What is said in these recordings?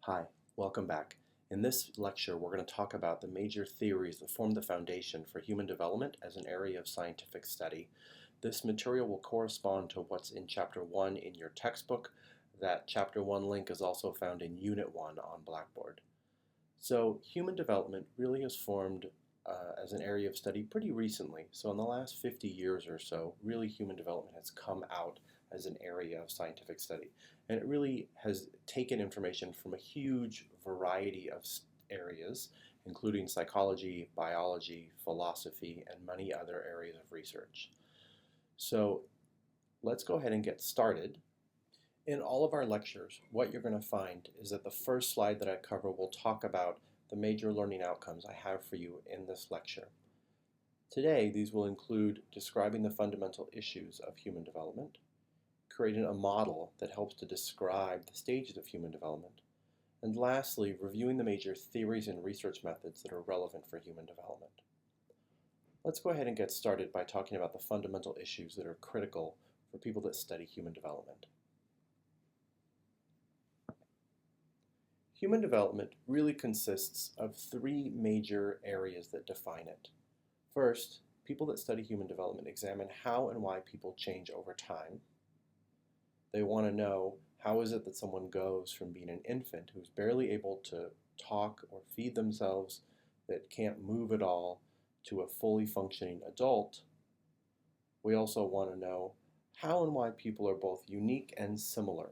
Hi, welcome back. In this lecture, we're going to talk about the major theories that form the foundation for human development as an area of scientific study. This material will correspond to what's in Chapter 1 in your textbook. That Chapter 1 link is also found in Unit 1 on Blackboard. So human development really has formed as an area of study pretty recently. So in the last 50 years or so, really human development has come out as an area of scientific study. And it really has taken information from a huge variety of areas, including psychology, biology, philosophy, and many other areas of research. So let's go ahead and get started. In all of our lectures, what you're going to find is that the first slide that I cover will talk about the major learning outcomes I have for you in this lecture. Today, these will include describing the fundamental issues of human development, creating a model that helps to describe the stages of human development, and lastly, reviewing the major theories and research methods that are relevant for human development. Let's go ahead and get started by talking about the fundamental issues that are critical for people that study human development. Human development really consists of three major areas that define it. First, people that study human development examine how and why people change over time. They want to know how is it that someone goes from being an infant who's barely able to talk or feed themselves, that can't move at all, to a fully functioning adult. We also want to know how and why people are both unique and similar.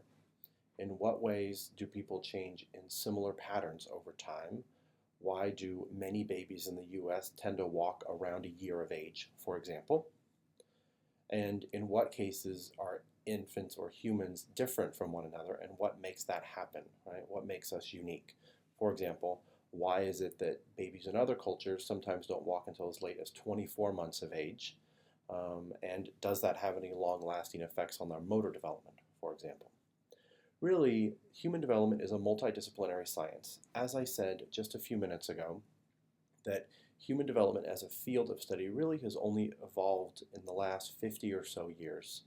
In what ways do people change in similar patterns over time? Why do many babies in the US tend to walk around a year of age, for example? And in what cases are infants or humans different from one another, and what makes that happen, right? What makes us unique? For example, why is it that babies in other cultures sometimes don't walk until as late as 24 months of age? And does that have any long-lasting effects on their motor development, for example? Really, human development is a multidisciplinary science. As I said just a few minutes ago, that human development as a field of study really has only evolved in the last 50 or so years.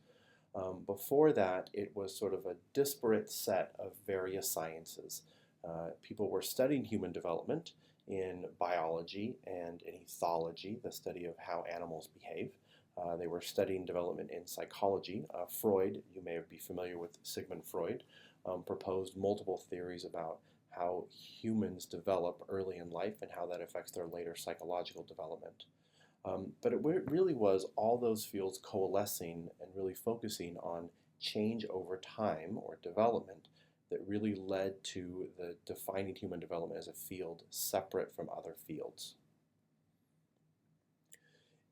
Before that, it was sort of a disparate set of various sciences. People were studying human development in biology and in ethology, the study of how animals behave. They were studying development in psychology. Freud, you may be familiar with Sigmund Freud, proposed multiple theories about how humans develop early in life and how that affects their later psychological development. But it really was all those fields coalescing and really focusing on change over time or development that really led to the defining human development as a field separate from other fields.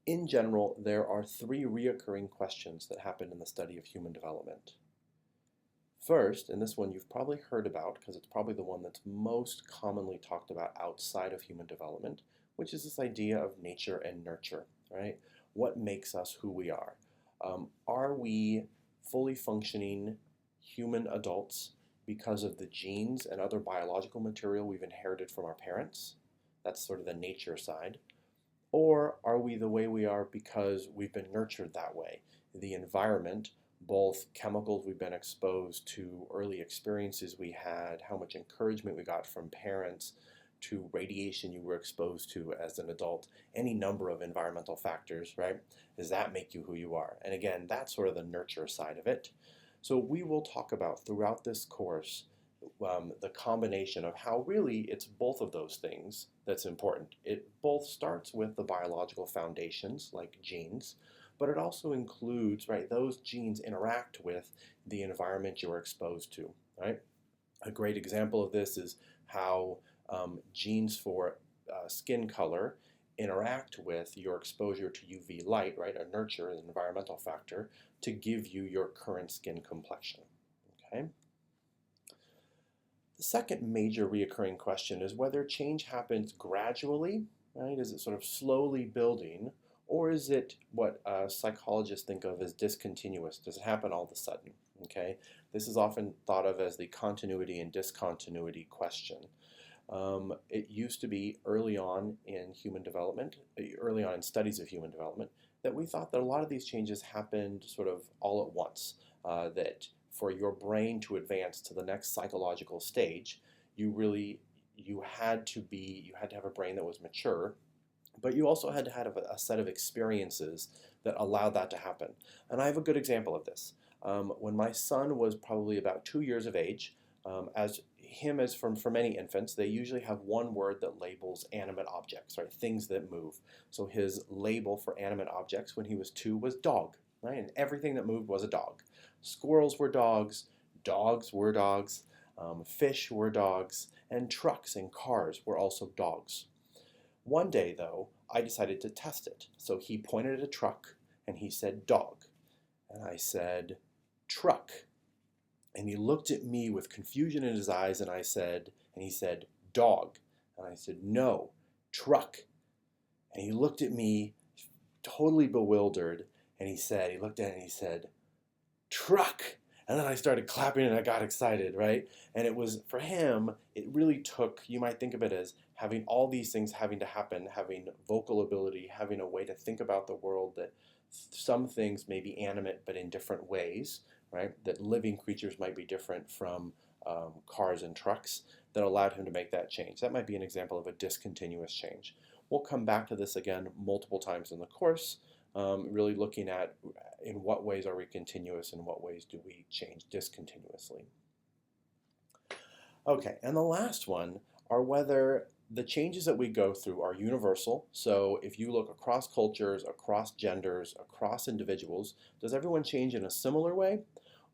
In general, there are three reoccurring questions that happen in the study of human development. First, and this one you've probably heard about because it's probably the one that's most commonly talked about outside of human development, which is this idea of nature and nurture, right? What makes us who we are? Are we fully functioning human adults because of the genes and other biological material we've inherited from our parents? That's sort of the nature side. Or are we the way we are because we've been nurtured that way? The environment, both chemicals we've been exposed to, early experiences we had, how much encouragement we got from parents, to radiation you were exposed to as an adult, any number of environmental factors, right? Does that make you who you are? And again, that's sort of the nurture side of it. So we will talk about throughout this course the combination of how really it's both of those things that's important. It both starts with the biological foundations like genes, but it also includes, right, those genes interact with the environment you're exposed to, right? A great example of this is how genes for skin color interact with your exposure to UV light, right, a nurture, an environmental factor, to give you your current skin complexion, okay? The second major reoccurring question is whether change happens gradually, right? Is it sort of slowly building, or is it what psychologists think of as discontinuous? Does it happen all of a sudden? Okay, this is often thought of as the continuity and discontinuity question. It used to be early on in human development, early on in studies of human development, that we thought that a lot of these changes happened sort of all at once, that for your brain to advance to the next psychological stage, you had to have a brain that was mature, but you also had to have a set of experiences that allowed that to happen. And I have a good example of this. When my son was probably about 2 years of age, as for many infants, they usually have one word that labels animate objects, right? Things that move. So his label for animate objects when he was 2 was dog, right? And everything that moved was a dog. Squirrels were dogs, dogs were dogs, fish were dogs, and trucks and cars were also dogs. One day, though, I decided to test it. So he pointed at a truck and he said dog. And I said truck. And he looked at me with confusion in his eyes and he said dog. And I said no, truck. And he looked at me totally bewildered and he looked at it and he said truck. And then I started clapping and I got excited, right? And it was, for him, it really took, you might think of it as having all these things having to happen, having vocal ability, having a way to think about the world, that some things may be animate but in different ways, right? That living creatures might be different from cars and trucks, that allowed him to make that change. That might be an example of a discontinuous change. We'll come back to this again multiple times in the course, really looking at in what ways are we continuous and what ways do we change discontinuously. Okay, and the last one are whether the changes that we go through are universal. So if you look across cultures, across genders, across individuals, does everyone change in a similar way?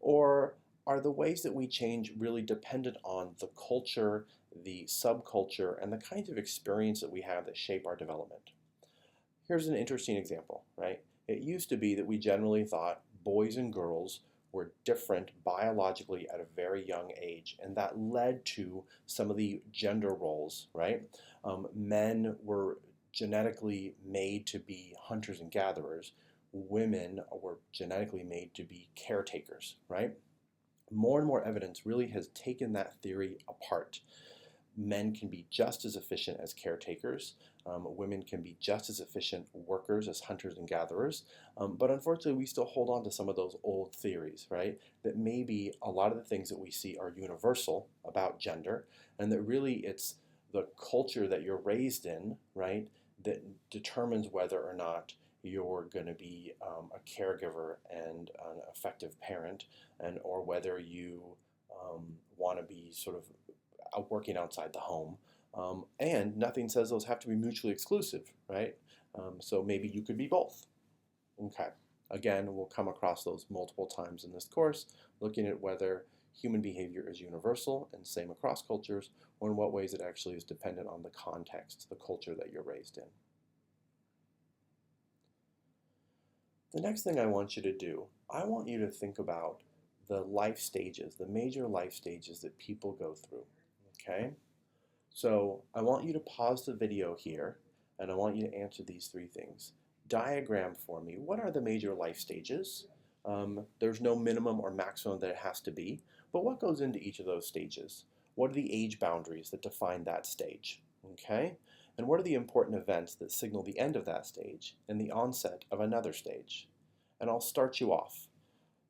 Or are the ways that we change really dependent on the culture, the subculture, and the kinds of experience that we have that shape our development? Here's an interesting example, right? It used to be that we generally thought boys and girls were different biologically at a very young age, and that led to some of the gender roles, right? Men were genetically made to be hunters and gatherers. Women were genetically made to be caretakers, right? More and more evidence really has taken that theory apart. Men can be just as efficient as caretakers. Women can be just as efficient workers as hunters and gatherers. But unfortunately, we still hold on to some of those old theories, right? That maybe a lot of the things that we see are universal about gender, and that really it's the culture that you're raised in, right, that determines whether or not you're going to be a caregiver and an effective parent, or whether you want to be sort of working outside the home. And nothing says those have to be mutually exclusive, right? So maybe you could be both. Okay. Again, we'll come across those multiple times in this course, looking at whether human behavior is universal and same across cultures, or in what ways it actually is dependent on the context, the culture that you're raised in. The next thing I want you to do, I want you to think about the life stages, the major life stages that people go through. Okay, so I want you to pause the video here, and I want you to answer these 3 things. Diagram for me, what are the major life stages? There's no minimum or maximum that it has to be, but what goes into each of those stages? What are the age boundaries that define that stage? Okay, and what are the important events that signal the end of that stage and the onset of another stage? And I'll start you off.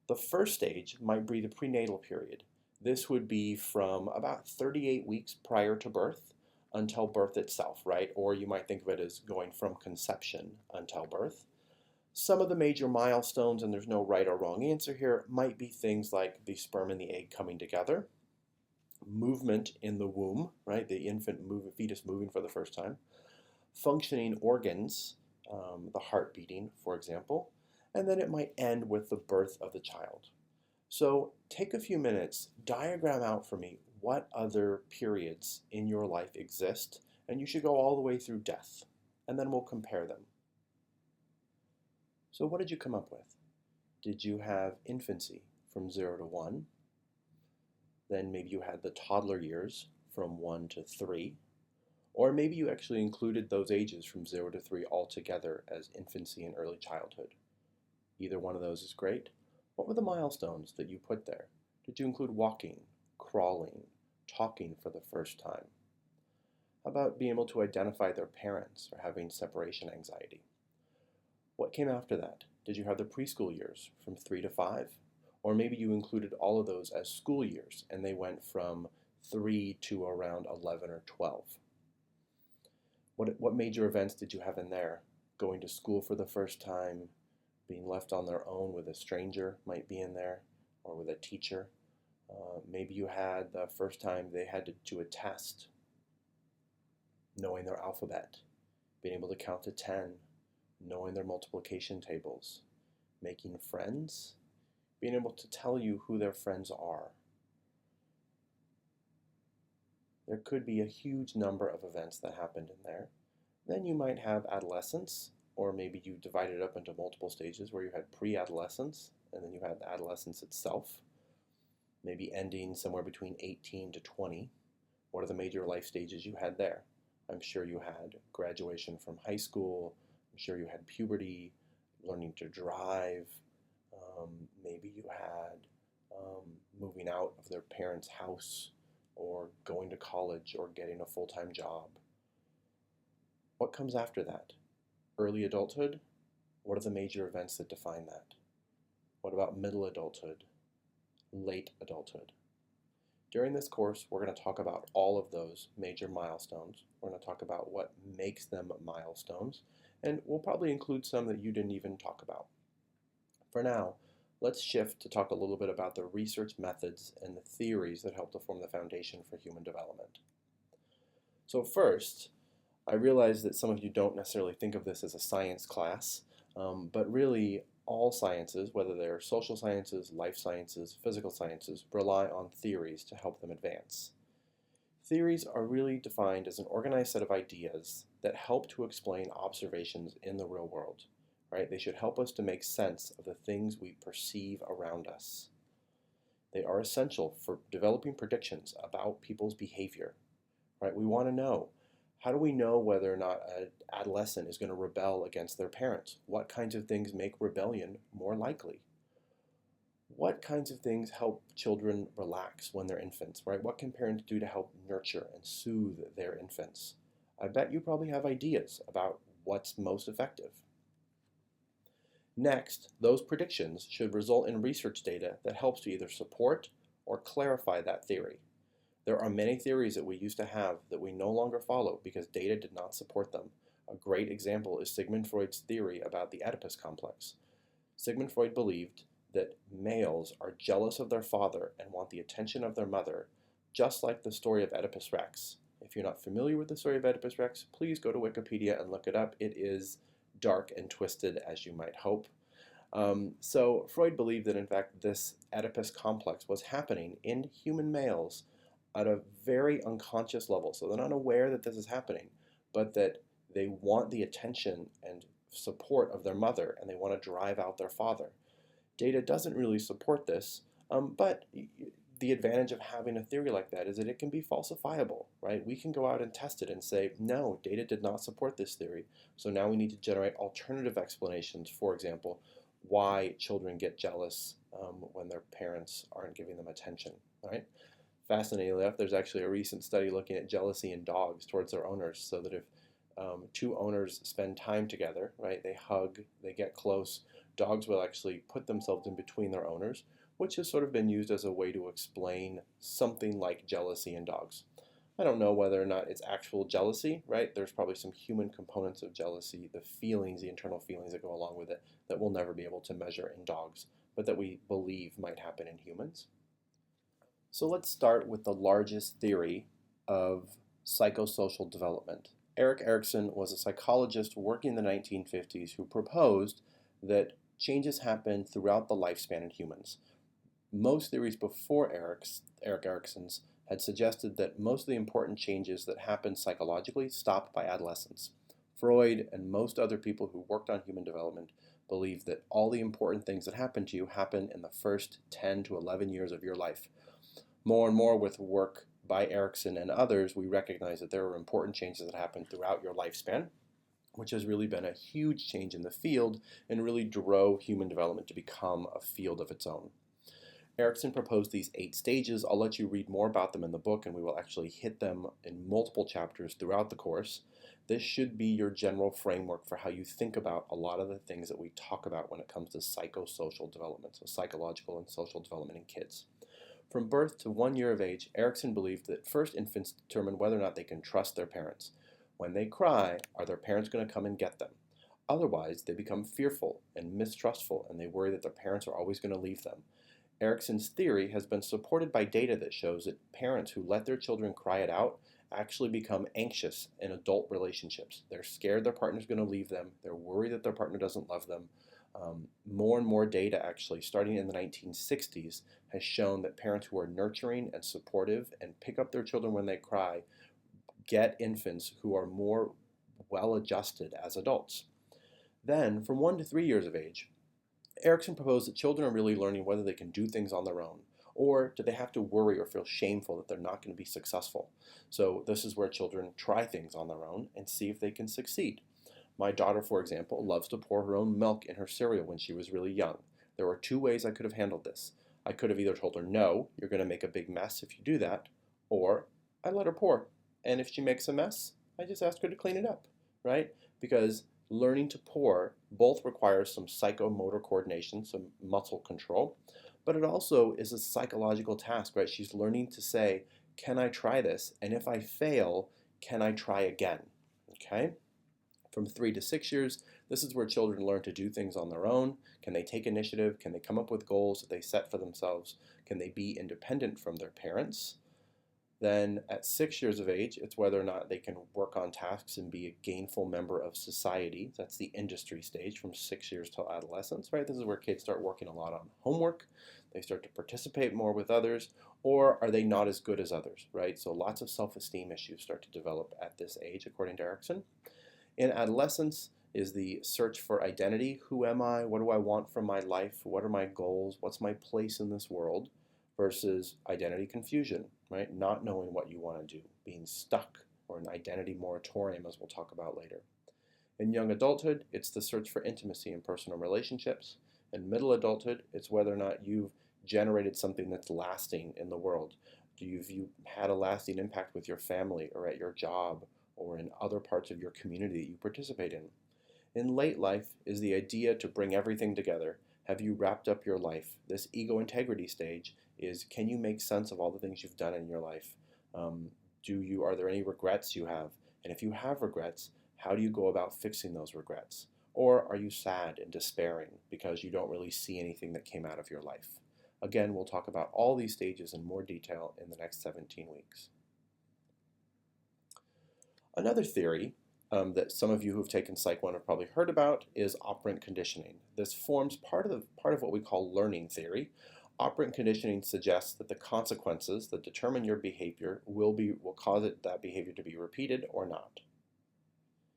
The first stage might be the prenatal period. This would be from about 38 weeks prior to birth until birth itself, right? Or you might think of it as going from conception until birth. Some of the major milestones, and there's no right or wrong answer here, might be things like the sperm and the egg coming together, movement in the womb, right? The fetus moving for the first time, functioning organs, the heart beating, for example, and then it might end with the birth of the child. So take a few minutes, diagram out for me what other periods in your life exist, and you should go all the way through death, and then we'll compare them. So what did you come up with? Did you have infancy from 0 to 1? Then maybe you had the toddler years from 1 to 3, or maybe you actually included those ages from 0 to 3 altogether as infancy and early childhood. Either one of those is great. What were the milestones that you put there? Did you include walking, crawling, talking for the first time? How about being able to identify their parents or having separation anxiety? What came after that? Did you have the preschool years from 3 to 5? Or maybe you included all of those as school years and they went from 3 to around 11 or 12. What major events did you have in there? Going to school for the first time, being left on their own with a stranger might be in there, or with a teacher. Maybe you had the first time they had to do a test, knowing their alphabet, being able to count to 10, knowing their multiplication tables, making friends, being able to tell you who their friends are. There could be a huge number of events that happened in there. Then you might have adolescence, or maybe you divided it up into multiple stages where you had pre-adolescence, and then you had adolescence itself, maybe ending somewhere between 18 to 20. What are the major life stages you had there? I'm sure you had graduation from high school, I'm sure you had puberty, learning to drive, maybe you had moving out of their parents' house, or going to college, or getting a full-time job. What comes after that? Early adulthood? What are the major events that define that? What about middle adulthood? Late adulthood? During this course, we're going to talk about all of those major milestones. We're going to talk about what makes them milestones, and we'll probably include some that you didn't even talk about. For now, let's shift to talk a little bit about the research methods and the theories that help to form the foundation for human development. So first, I realize that some of you don't necessarily think of this as a science class, but really all sciences, whether they're social sciences, life sciences, physical sciences, rely on theories to help them advance. Theories are really defined as an organized set of ideas that help to explain observations in the real world. Right? They should help us to make sense of the things we perceive around us. They are essential for developing predictions about people's behavior. Right? We want to know, how do we know whether or not an adolescent is going to rebel against their parents? What kinds of things make rebellion more likely? What kinds of things help children relax when they're infants? Right? What can parents do to help nurture and soothe their infants? I bet you probably have ideas about what's most effective. Next, those predictions should result in research data that helps to either support or clarify that theory. There are many theories that we used to have that we no longer follow because data did not support them. A great example is Sigmund Freud's theory about the Oedipus complex. Sigmund Freud believed that males are jealous of their father and want the attention of their mother, just like the story of Oedipus Rex. If you're not familiar with the story of Oedipus Rex, please go to Wikipedia and look it up. It is dark and twisted, as you might hope. So Freud believed that in fact this Oedipus complex was happening in human males at a very unconscious level. So they're not aware that this is happening, but that they want the attention and support of their mother, and they want to drive out their father. Data doesn't really support this, but the advantage of having a theory like that is that it can be falsifiable, right? We can go out and test it and say, no, data did not support this theory, so now we need to generate alternative explanations. For example, why children get jealous when their parents aren't giving them attention, right? Fascinatingly enough, there's actually a recent study looking at jealousy in dogs towards their owners, so that if two owners spend time together, right, they hug, they get close, dogs will actually put themselves in between their owners, which has sort of been used as a way to explain something like jealousy in dogs. I don't know whether or not it's actual jealousy, right? There's probably some human components of jealousy, the feelings, the internal feelings that go along with it, that we'll never be able to measure in dogs, but that we believe might happen in humans. So let's start with the largest theory of psychosocial development. Erik Erikson was a psychologist working in the 1950s who proposed that changes happen throughout the lifespan in humans. Most theories before Erik Erikson's had suggested that most of the important changes that happen psychologically stop by adolescence. Freud and most other people who worked on human development believed that all the important things that happen to you happen in the first 10 to 11 years of your life. More and more with work by Erikson and others, we recognize that there are important changes that happen throughout your lifespan, which has really been a huge change in the field and really drove human development to become a field of its own. Erikson proposed these 8 stages. I'll let you read more about them in the book, and we will actually hit them in multiple chapters throughout the course. This should be your general framework for how you think about a lot of the things that we talk about when it comes to psychosocial development, so psychological and social development in kids. From birth to 1 year of age, Erikson believed that first infants determine whether or not they can trust their parents. When they cry, are their parents going to come and get them? Otherwise, they become fearful and mistrustful, and they worry that their parents are always going to leave them. Erikson's theory has been supported by data that shows that parents who let their children cry it out actually become anxious in adult relationships. They're scared their partner's going to leave them. They're worried that their partner doesn't love them. More and more data, actually, starting in the 1960s, has shown that parents who are nurturing and supportive and pick up their children when they cry get infants who are more well-adjusted as adults. Then, from 1 to 3 years of age, Erikson proposed that children are really learning whether they can do things on their own, or do they have to worry or feel shameful that they're not going to be successful. So this is where children try things on their own and see if they can succeed. My daughter, for example, loves to pour her own milk in her cereal when she was really young. There were 2 ways I could have handled this. I could have either told her, no, you're going to make a big mess if you do that, or I let her pour. And if she makes a mess, I just ask her to clean it up, right? Because learning to pour both requires some psychomotor coordination, some muscle control, but it also is a psychological task, right? She's learning to say, can I try this? And if I fail, can I try again? Okay? From 3 to 6 years, this is where children learn to do things on their own. Can they take initiative? Can they come up with goals that they set for themselves? Can they be independent from their parents? Then at 6 years of age, it's whether or not they can work on tasks and be a gainful member of society. That's the industry stage from 6 years till adolescence, right? This is where kids start working a lot on homework. They start to participate more with others, or are they not as good as others, right? So lots of self-esteem issues start to develop at this age, according to Erikson. In adolescence is the search for identity. Who am I? What do I want from my life? What are my goals? What's my place in this world? Versus identity confusion, right? Not knowing what you want to do, being stuck, or an identity moratorium, as we'll talk about later. In young adulthood, it's the search for intimacy in personal relationships. In middle adulthood, it's whether or not you've generated something that's lasting in the world. Do you had a lasting impact with your family or at your job or in other parts of your community that you participate in? In late life is the idea to bring everything together. Have you wrapped up your life? This ego integrity stage is, can you make sense of all the things you've done in your life? Are there any regrets you have? And if you have regrets, how do you go about fixing those regrets? Or are you sad and despairing because you don't really see anything that came out of your life? Again, we'll talk about all these stages in more detail in the next 17 weeks. Another theory that some of you who've taken Psych 1 have probably heard about is operant conditioning. This forms part of what we call learning theory. Operant conditioning suggests that the consequences that determine your behavior will cause that behavior to be repeated or not.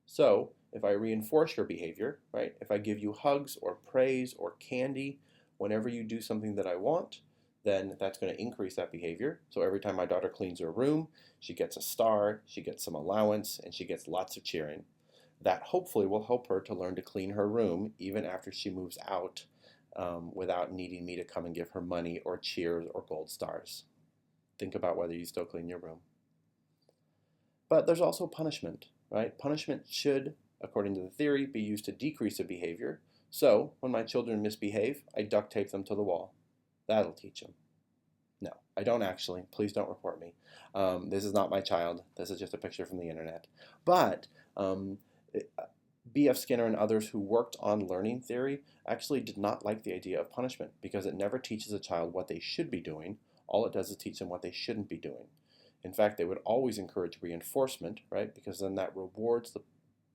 So if I reinforce your behavior, right, if I give you hugs or praise or candy whenever you do something that I want, then that's going to increase that behavior. So every time my daughter cleans her room, she gets a star, she gets some allowance, and she gets lots of cheering. That hopefully will help her to learn to clean her room even after she moves out, without needing me to come and give her money or cheers or gold stars. Think about whether you still clean your room. But there's also punishment, right? Punishment should, according to the theory, be used to decrease a behavior. So when my children misbehave, I duct tape them to the wall. That'll teach them. No, I don't actually. Please don't report me. This is not my child. This is just a picture from the internet. But B.F. Skinner and others who worked on learning theory actually did not like the idea of punishment because it never teaches a child what they should be doing. All it does is teach them what they shouldn't be doing. In fact, they would always encourage reinforcement, right? Because then that rewards the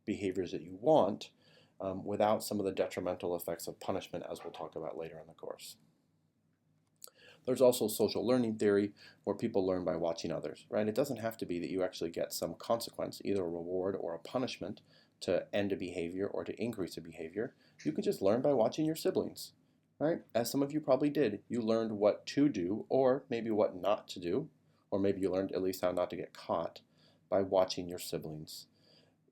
behaviors that you want without some of the detrimental effects of punishment, as we'll talk about later in the course. There's also social learning theory, where people learn by watching others, right? It doesn't have to be that you actually get some consequence, either a reward or a punishment, to end a behavior or to increase a behavior. You can just learn by watching your siblings, right? As some of you probably did. You learned what to do, or maybe what not to do, or maybe you learned at least how not to get caught by watching your siblings.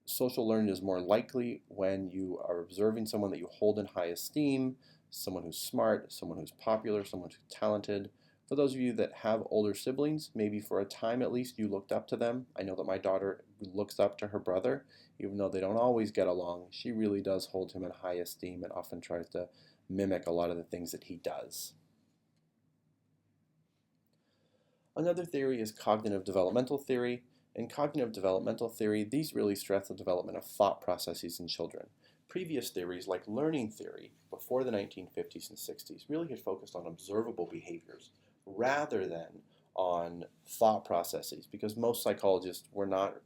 Social learning is more likely when you are observing someone that you hold in high esteem, someone who's smart, someone who's popular, someone who's talented. For those of you that have older siblings, maybe for a time at least you looked up to them. I know that my daughter looks up to her brother, even though they don't always get along. She really does hold him in high esteem and often tries to mimic a lot of the things that he does. Another theory is cognitive-developmental theory. In cognitive-developmental theory, these really stress the development of thought processes in children. Previous theories, like learning theory, before the 1950s and 60s, really had focused on observable behaviors rather than on thought processes, because most psychologists were not,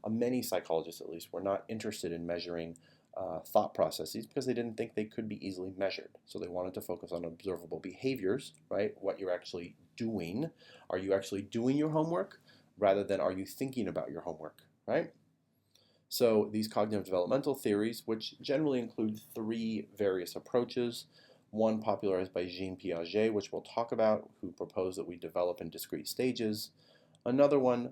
many psychologists at least, were not interested in measuring thought processes because they didn't think they could be easily measured. So they wanted to focus on observable behaviors, right? What you're actually doing. Are you actually doing your homework rather than are you thinking about your homework, right? So these cognitive developmental theories, which generally include three various approaches, one popularized by Jean Piaget, which we'll talk about, who proposed that we develop in discrete stages. Another one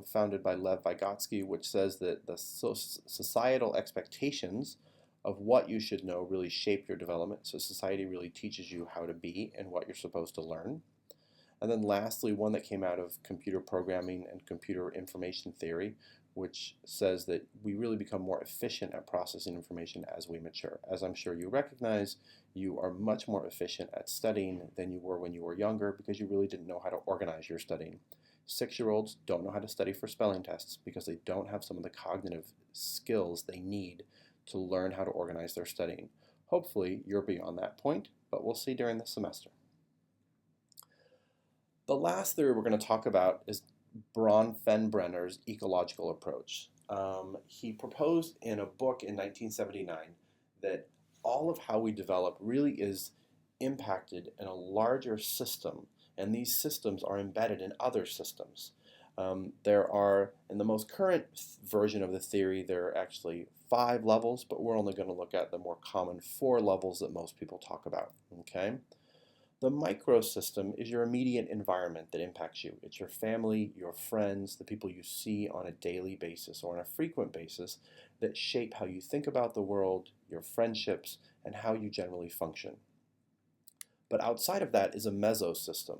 founded by Lev Vygotsky, which says that the societal expectations of what you should know really shape your development. So society really teaches you how to be and what you're supposed to learn. And then lastly, one that came out of computer programming and computer information theory, which says that we really become more efficient at processing information as we mature. As I'm sure you recognize, you are much more efficient at studying than you were when you were younger because you really didn't know how to organize your studying. 6-year-olds don't know how to study for spelling tests because they don't have some of the cognitive skills they need to learn how to organize their studying. Hopefully, you're beyond that point, but we'll see during the semester. The last theory we're going to talk about is Brontenbrenner's ecological approach. He proposed in a book in 1979 that all of how we develop really is impacted in a larger system, and these systems are embedded in other systems. There are, in the most current version of the theory, there are actually 5 levels, but we're only going to look at the more common 4 levels that most people talk about. Okay? The microsystem is your immediate environment that impacts you. It's your family, your friends, the people you see on a daily basis or on a frequent basis that shape how you think about the world, your friendships, and how you generally function. But outside of that is a mesosystem.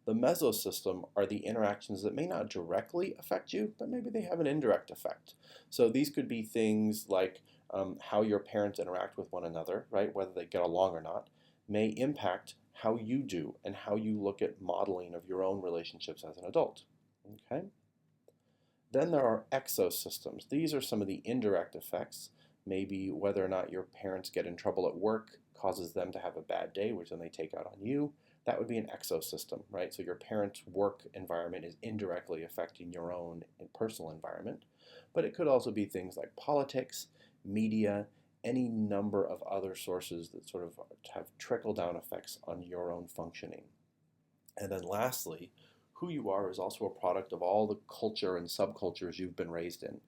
The mesosystem are the interactions that may not directly affect you, but maybe they have an indirect effect. So these could be things like how your parents interact with one another, right? Whether they get along or not, may impact how you do and how you look at modeling of your own relationships as an adult. Okay? Then there are exosystems. These are some of the indirect effects. Maybe whether or not your parents get in trouble at work causes them to have a bad day, which then they take out on you. That would be an exosystem, right? So your parents' work environment is indirectly affecting your own personal environment. But it could also be things like politics, media, any number of other sources that sort of have trickle-down effects on your own functioning. And then lastly, who you are is also a product of all the culture and subcultures you've been raised in.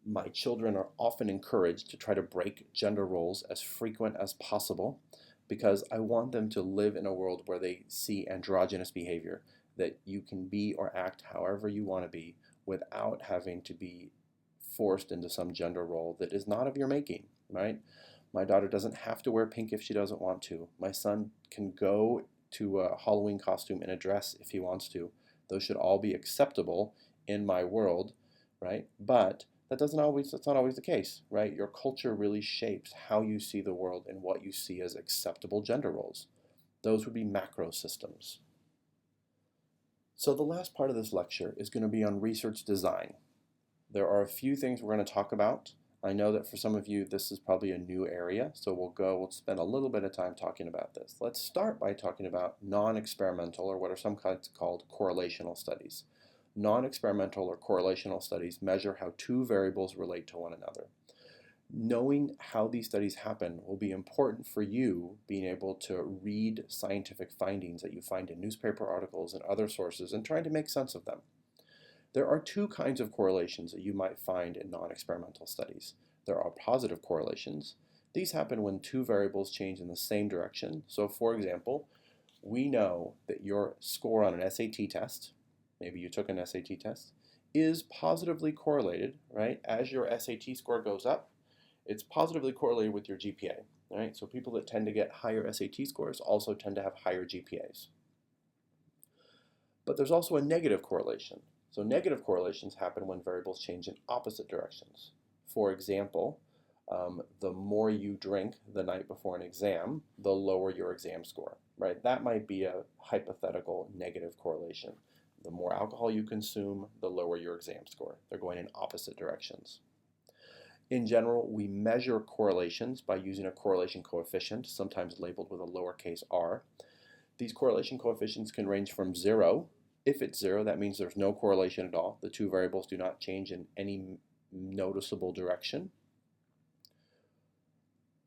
My children are often encouraged to try to break gender roles as frequent as possible because I want them to live in a world where they see androgynous behavior, that you can be or act however you want to be without having to be forced into some gender role that is not of your making, right? My daughter doesn't have to wear pink if she doesn't want to. My son can go to a Halloween costume in a dress if he wants to. Those should all be acceptable in my world, right? But that's not always the case, right? Your culture really shapes how you see the world and what you see as acceptable gender roles. Those would be macro systems. So the last part of this lecture is going to be on research design. There are a few things we're going to talk about. I know that for some of you this is probably a new area, so we'll spend a little bit of time talking about this. Let's start by talking about non-experimental, or what are sometimes called correlational studies. Non-experimental or correlational studies measure how 2 variables relate to one another. Knowing how these studies happen will be important for you being able to read scientific findings that you find in newspaper articles and other sources and trying to make sense of them. There are 2 kinds of correlations that you might find in non-experimental studies. There are positive correlations. These happen when 2 variables change in the same direction. So for example, we know that your score on an SAT test, maybe you took an SAT test, is positively correlated, right? As your SAT score goes up, it's positively correlated with your GPA, right? So people that tend to get higher SAT scores also tend to have higher GPAs. But there's also a negative correlation. So negative correlations happen when variables change in opposite directions. For example, the more you drink the night before an exam, the lower your exam score, right? That might be a hypothetical negative correlation. The more alcohol you consume, the lower your exam score. They're going in opposite directions. In general, we measure correlations by using a correlation coefficient, sometimes labeled with a lowercase r. These correlation coefficients can range from 0. If it's 0, that means there's no correlation at all. The two variables do not change in any noticeable direction.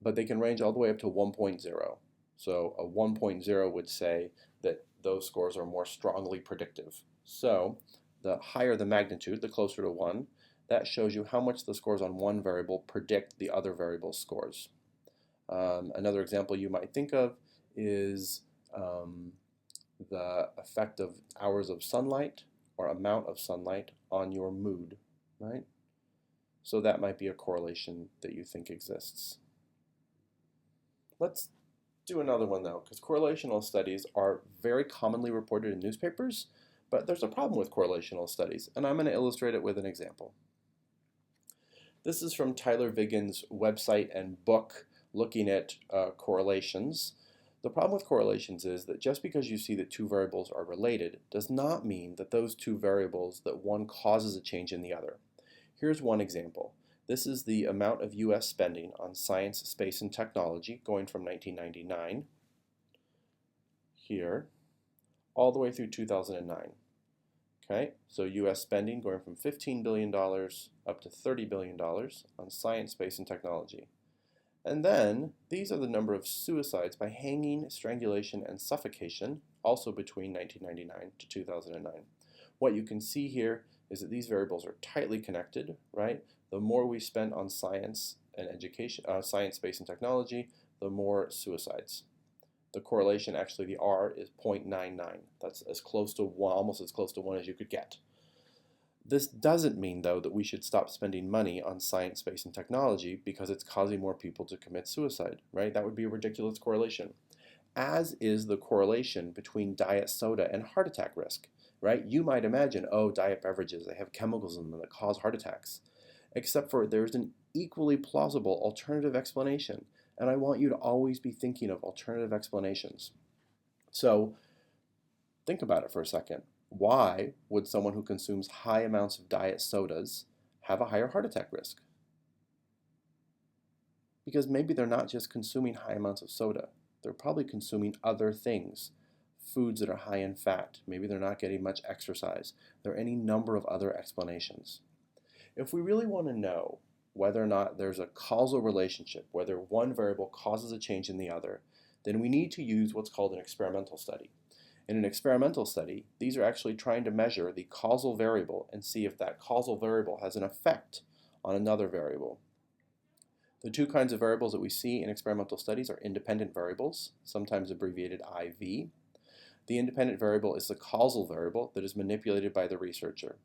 But they can range all the way up to 1.0. So a 1.0 would say that those scores are more strongly predictive. So the higher the magnitude, the closer to 1, that shows you how much the scores on one variable predict the other variable's scores. Another example you might think of is the effect of hours of sunlight or amount of sunlight on your mood, right? So that might be a correlation that you think exists. Let's do another one though, because correlational studies are very commonly reported in newspapers, but there's a problem with correlational studies, and I'm going to illustrate it with an example. This is from Tyler Vigen's website and book looking at correlations. The problem with correlations is that just because you see that two variables are related does not mean that those two variables, that one causes a change in the other. Here's one example. This is the amount of U.S. spending on science, space, and technology going from 1999 here all the way through 2009. Okay, so U.S. spending going from $15 billion up to $30 billion on science, space, and technology. And then these are the number of suicides by hanging, strangulation, and suffocation, also between 1999 to 2009. What you can see here is that these variables are tightly connected, right? The more we spend on science and education, science, space, and technology, the more suicides. The correlation, actually, the R is 0.99. That's as close to 1, almost as close to 1 as you could get. This doesn't mean, though, that we should stop spending money on science, space, and technology because it's causing more people to commit suicide, right? That would be a ridiculous correlation. As is the correlation between diet soda and heart attack risk, right? You might imagine, oh, diet beverages, they have chemicals in them that cause heart attacks. Except for there's an equally plausible alternative explanation. And I want you to always be thinking of alternative explanations. So think about it for a second. Why would someone who consumes high amounts of diet sodas have a higher heart attack risk? Because maybe they're not just consuming high amounts of soda. They're probably consuming other things, foods that are high in fat. Maybe they're not getting much exercise. There are any number of other explanations. If we really want to know whether or not there's a causal relationship, whether one variable causes a change in the other, then we need to use what's called an experimental study. In an experimental study, these are actually trying to measure the causal variable and see if that causal variable has an effect on another variable. The two kinds of variables that we see in experimental studies are independent variables, sometimes abbreviated IV. The independent variable is the causal variable that is manipulated by the researcher.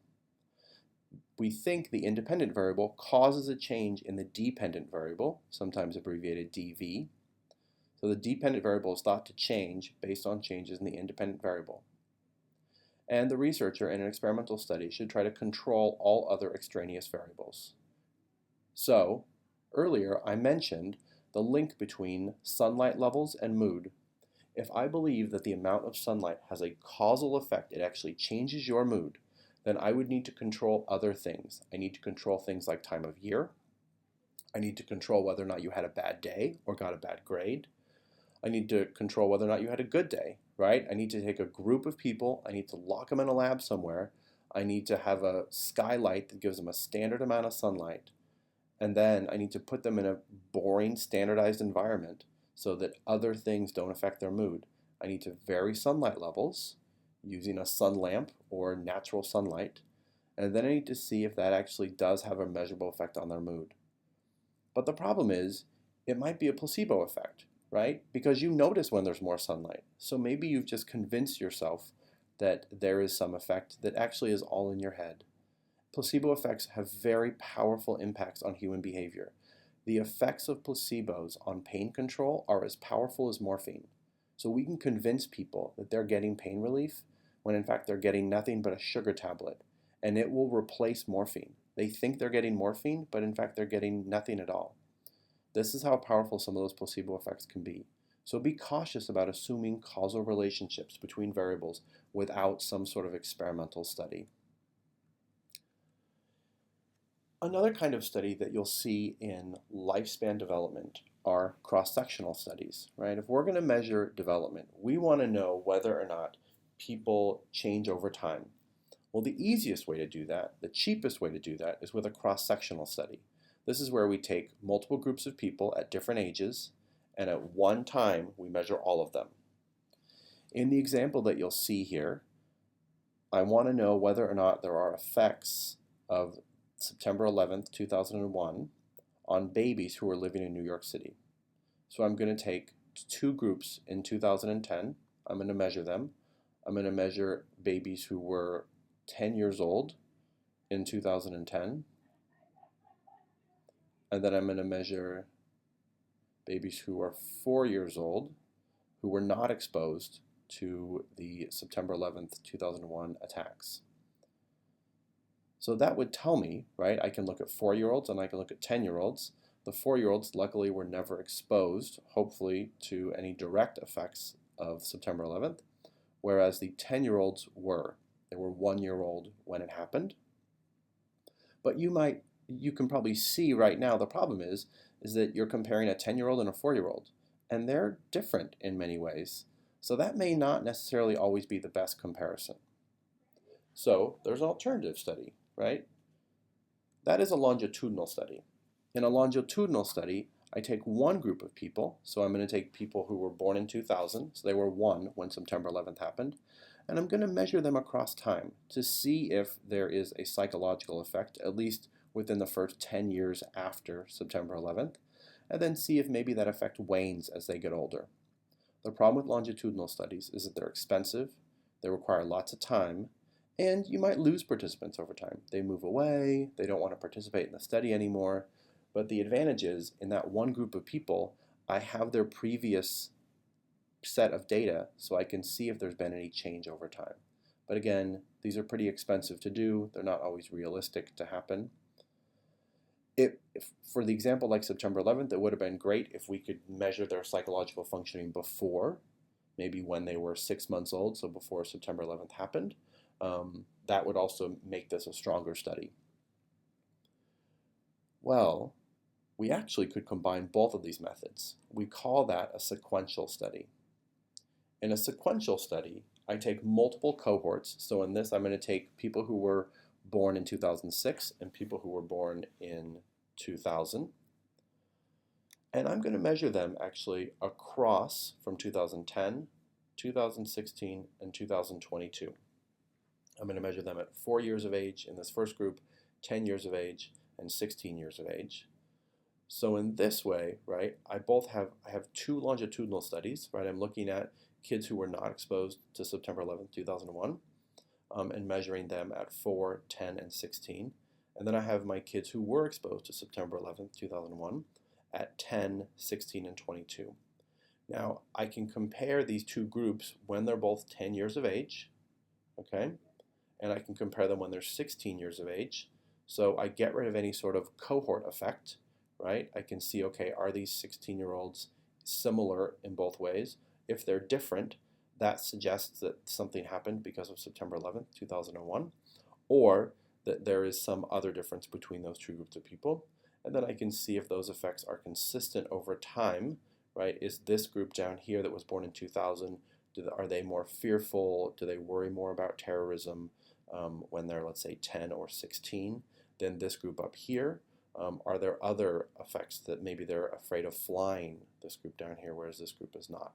We think the independent variable causes a change in the dependent variable, sometimes abbreviated DV. So the dependent variable is thought to change based on changes in the independent variable. And the researcher in an experimental study should try to control all other extraneous variables. So, earlier I mentioned the link between sunlight levels and mood. If I believe that the amount of sunlight has a causal effect, it actually changes your mood, then I would need to control other things. I need to control things like time of year. I need to control whether or not you had a bad day or got a bad grade. I need to control whether or not you had a good day, right? I need to take a group of people, I need to lock them in a lab somewhere, I need to have a skylight that gives them a standard amount of sunlight, and then I need to put them in a boring, standardized environment so that other things don't affect their mood. I need to vary sunlight levels using a sun lamp or natural sunlight, and then I need to see if that actually does have a measurable effect on their mood. But the problem is, it might be a placebo effect, right? Because you notice when there's more sunlight. So maybe you've just convinced yourself that there is some effect that actually is all in your head. Placebo effects have very powerful impacts on human behavior. The effects of placebos on pain control are as powerful as morphine. So we can convince people that they're getting pain relief when in fact they're getting nothing but a sugar tablet, and it will replace morphine. They think they're getting morphine, but in fact they're getting nothing at all. This is how powerful some of those placebo effects can be. So be cautious about assuming causal relationships between variables without some sort of experimental study. Another kind of study that you'll see in lifespan development are cross-sectional studies, right? If we're going to measure development, we want to know whether or not people change over time. Well, the easiest way to do that, the cheapest way to do that, is with a cross-sectional study. This is where we take multiple groups of people at different ages, and at one time we measure all of them. In the example that you'll see here, I want to know whether or not there are effects of September 11th, 2001 on babies who are living in New York City. So I'm going to take two groups in 2010. I'm going to measure them. I'm going to measure babies who were 10 years old in 2010. And then I'm going to measure babies who are 4 years old who were not exposed to the September 11th, 2001 attacks. So that would tell me, right, I can look at 4-year-olds and I can look at 10-year-olds. The 4-year-olds luckily were never exposed, hopefully, to any direct effects of September 11th, whereas the 10-year-olds were. They were 1-year-old when it happened. But you can probably see right now the problem is that you're comparing a 10-year-old and a 4-year-old, and they're different in many ways. So that may not necessarily always be the best comparison. So there's an alternative study, right? That is a longitudinal study. In a longitudinal study, I take one group of people, so I'm going to take people who were born in 2000, so they were 1 when September 11th happened, and I'm going to measure them across time to see if there is a psychological effect, at least within the first 10 years after September 11th, and then see if maybe that effect wanes as they get older. The problem with longitudinal studies is that they're expensive, they require lots of time, and you might lose participants over time. They move away, they don't want to participate in the study anymore, but the advantage is in that one group of people, I have their previous set of data so I can see if there's been any change over time. But again, these are pretty expensive to do. They're not always realistic to happen. If for the example like September 11th, it would have been great if we could measure their psychological functioning before, maybe when they were 6 months old, so before September 11th happened. That would also make this a stronger study. Well, we actually could combine both of these methods. We call that a sequential study. In a sequential study, I take multiple cohorts. So in this, I'm going to take people who were born in 2006 and people who were born in 2000. And I'm going to measure them actually across from 2010, 2016, and 2022. I'm going to measure them at 4 years of age in this first group, 10 years of age, and 16 years of age. So in this way, right, I have two longitudinal studies, right? I'm looking at kids who were not exposed to September 11th, 2001, and measuring them at 4, 10, and 16. And then I have my kids who were exposed to September 11th, 2001 at 10, 16, and 22. Now, I can compare these two groups when they're both 10 years of age, okay? And I can compare them when they're 16 years of age. So I get rid of any sort of cohort effect, right? I can see, okay, are these 16-year-olds similar in both ways? If they're different, that suggests that something happened because of September 11th, 2001, or that there is some other difference between those two groups of people. And then I can see if those effects are consistent over time, right? Is this group down here that was born in 2000, are they more fearful? Do they worry more about terrorism when they're, let's say, 10 or 16 than this group up here? Are there other effects that maybe they're afraid of flying, this group down here, whereas this group is not?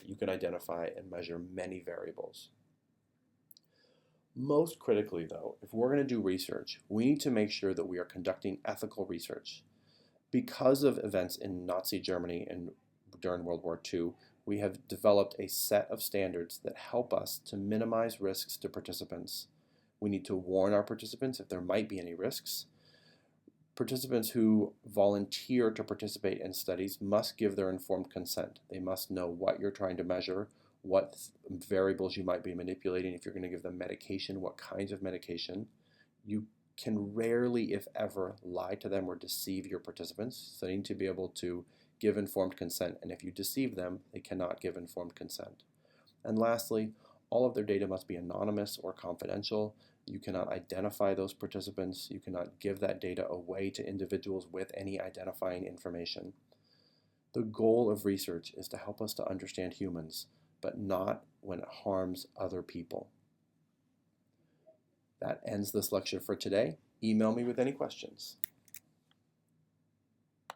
You can identify and measure many variables. Most critically, though, if we're going to do research, we need to make sure that we are conducting ethical research. Because of events in Nazi Germany and during World War II, we have developed a set of standards that help us to minimize risks to participants. We need to warn our participants if there might be any risks. Participants who volunteer to participate in studies must give their informed consent. They must know what you're trying to measure, what variables you might be manipulating, if you're going to give them medication, what kinds of medication. You can rarely, if ever, lie to them or deceive your participants. So you need to be able to give informed consent, and if you deceive them, they cannot give informed consent. And lastly, all of their data must be anonymous or confidential. You cannot identify those participants. You cannot give that data away to individuals with any identifying information. The goal of research is to help us to understand humans, but not when it harms other people. That ends this lecture for today. Email me with any questions.